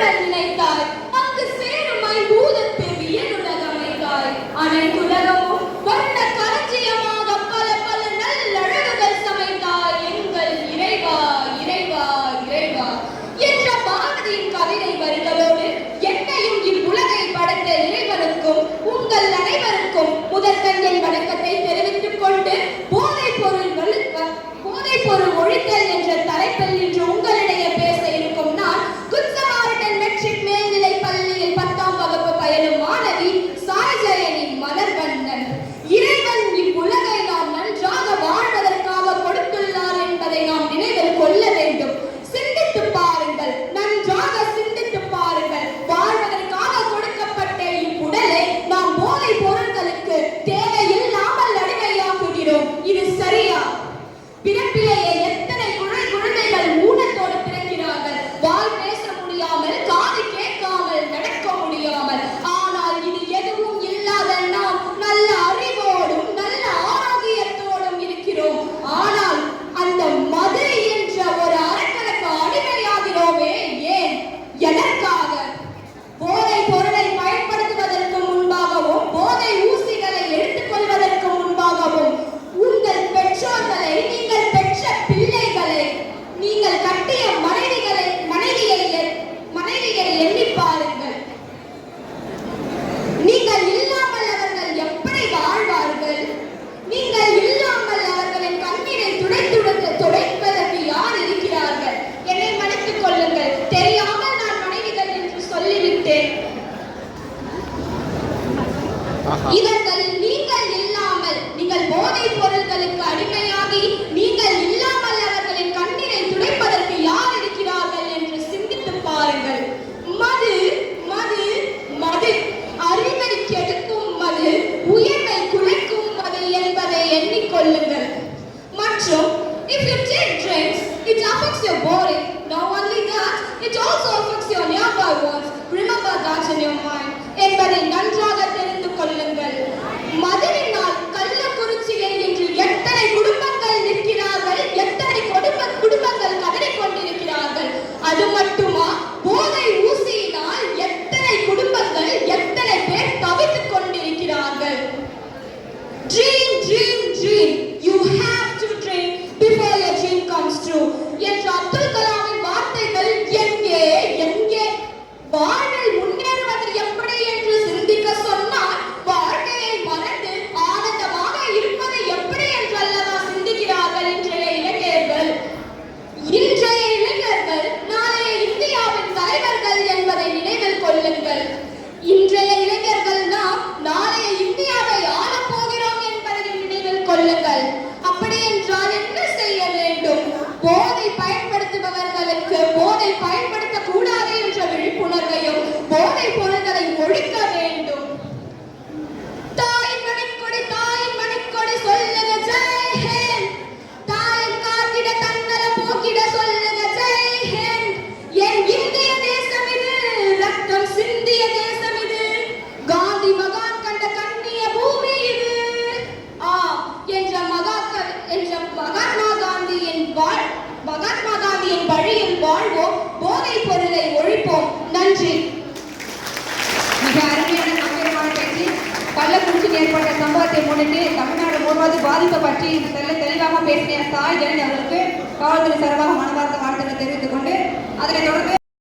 உன்னுடன் நினைத்தாய் அங்கு சேரும் ஐம்பூதத்து வியனுலகமைத்தாய் அனைத்துலகமும் வண்ண களஞ்சியமாக பல பல நல்லழகுகள் சமைத்தாய் எங்கள் இறைவா இறைவா இறைவா என்ற பாரதியின் கவிதை வரிகளோடு என்னையும் இவ்வுலகை படைத்த இறைவனுக்கும் உங்கள் அனைவருக்கும் முதற்கண் என் வணக்கத்தை தெரிவித்துக் கொண்டு போதைப் பொருள் ஒழித்தல் என்ற தலைப்பில் இன்று உங்களிடையே பேச இருக்கும் நான் குட் சமாரிட்டன் மெட்ரிக் மேல்நிலை பள்ளியில் 10ஆம் வகுப்பு பயிலும் மாணவி சாய்ஜயனி மலர்வண்ணன். இறைவன் இவ்வுலகை நாம் நன்றாக வாழ்வதற்காக கொடுத்துள்ளார் என்பதை நாம் நினைவில் கொள்ள வேண்டும். சிந்தித்து பாருங்கள், நன்றாக சிந்தித்து பாருங்கள். வாழ்வதற்காக கொடுக்கப்பட்ட இவ்வுடலை நாம் போதைப் பொருட்களுக்கு தேவையில்லாமல் அடிமையாக்குகிறோம். இது சரியா? பிறப்பிலேயே எத்தனை குழந்தைகள் ஊனத்தோடு பிறக்கிறார்கள். வாய் பேச முடியாமல், காது கேட்காமல், நடக்க முடியாமல். ஆனால் இது எதுவும் இல்லாத நாம் நல்ல அறிவோடும் நல்ல ஆரோக்கியத்தோடும் இருக்கிறோம். ஆனால் அந்த மது என்ற ஒரு அரக்கனுக்கு அடிமையாகிறோமே, ஏன்? எதற்காக? போதை பொருளை பயன்படுத்துவதற்கு முன்பாகவும் போதை ஊசிகளை எடுத்துக் கொள்வதற்கு முன்பாகவும் உங்கள் பெற்றோர்களை, நீங்கள் பெற்ற பிள்ளைகளை, நீங்கள் கட்டிய மனைவியை எண்ணி பாருங்கள். நீங்கள் இல்லாமல் அவர்கள் எப்படி வாழ்வார்கள்? நீங்கள் இல்லாமல் அவர்களின் கண்ணீரை துடைப்பதற்கு யார் இருக்கிறார்கள்? என்னை மன்னித்துக் கொள்ளுங்கள், தெரியாமல் நான் மனைவிகள் என்று சொல்லிவிட்டேன். இவர்கள் நீங்கள் இல்லாமல், நீங்கள் போதைப் பொருட்களுக்கு அடிமையாகி நீங்கள் இல்லாமல் அவர்களின் கண்ணீரை துடைப்பதற்கு யார் இருக்கிறார்கள் என்று சிந்தித்து பாருங்கள். மது மது மது அறிவை கெடுக்கும் மது, உயர்வை குலைக்கும் மது என்பதை எண்ணிக்கொள்ளுங்கள். மற்றும் if you take drinks, it affects your body. Not only that, it also affects your nearby ones. Remember that in your mind. என்பதை நன்றாக தெரிந்து கொள்ளுங்கள். மதுவினால் கள்ளக்குறிச்சியில் இன்று எத்தனை குடும்பங்கள் நிற்கிறார்கள், எத்தனை குடும்பங்கள் கதறிக் கொண்டிருக்கிறார்கள். அது மட்டுமா, போதை ஊசியினால் எத்தனை குடும்பங்கள், எத்தனை பேர் தவித்துக் கொண்டிருக்கிறார்கள். Dream, dream, dream. You have to dream before your dream comes true. என்ற அப்துல் கலாமின் வார்த்தைகள் எங்கே எங்கே? வாழ்வில் முன்னேறுவது எப்படி என்று சிந்திக்க சொன்னால் வாழ்க்கையை மறந்து ஆனந்தமாக இருப்பது எப்படி என்று அல்லவா சிந்திக்கிறார்கள் இன்றைய இளைஞர்கள். இன்றைய இளைஞர்கள் நாளைய இந்தியாவின் தலைவர்கள் என்பதை நினைவில் கொள்ளுங்கள். இன்றைய இளைஞர்கள் நாம் நாளைய இந்தியாவை ஆளப் போகிறோம் என்பதை நினைவில் கொள்ளுங்கள். அப்படி என்றால் என்ன செய்ய வேண்டும்? போதை பயன்படுத்துபவர்களுக்கு போதை பயன்படுத்தக் கூடாது என்ற விழிப்புணர்வையும் போதைப் பொருட்களை ஒழிக்க வேண்டும். தாயின் மணிக்கொடி சொல்லுங்க ஜெய் ஹிந்த். தாயின் காத்திட தன்னல போக்கிட சொல்லுங்க ஜெய் ஹிந்த். என் இந்திய தேசம் இது, ரத்தம் சிந்திய தேசம் இது, காந்தி மகான் கண்ட கண்ணிய பூமி இது. என்ற மகாத்மா காந்தியின் வழியில் வாழ்வோம், போதைப் பொருளை ஒழிப்போம். நன்றி. மிக அருமையான கம்பீரமான பேச்சு. கள்ளக்குறிச்சியில் ஏற்பட்ட சம்பவத்தை முன்னிட்டு தமிழ்நாடு முழுவதும் பாதிப்பு பற்றி தெளிவாக பேசிய சாய்ஜயனி அவர்களுக்கு காவல்துறை சார்பாக மனமார்ந்த வாழ்த்துக்களை தெரிவித்துக் கொண்டு அதனைத் தொடர்ந்து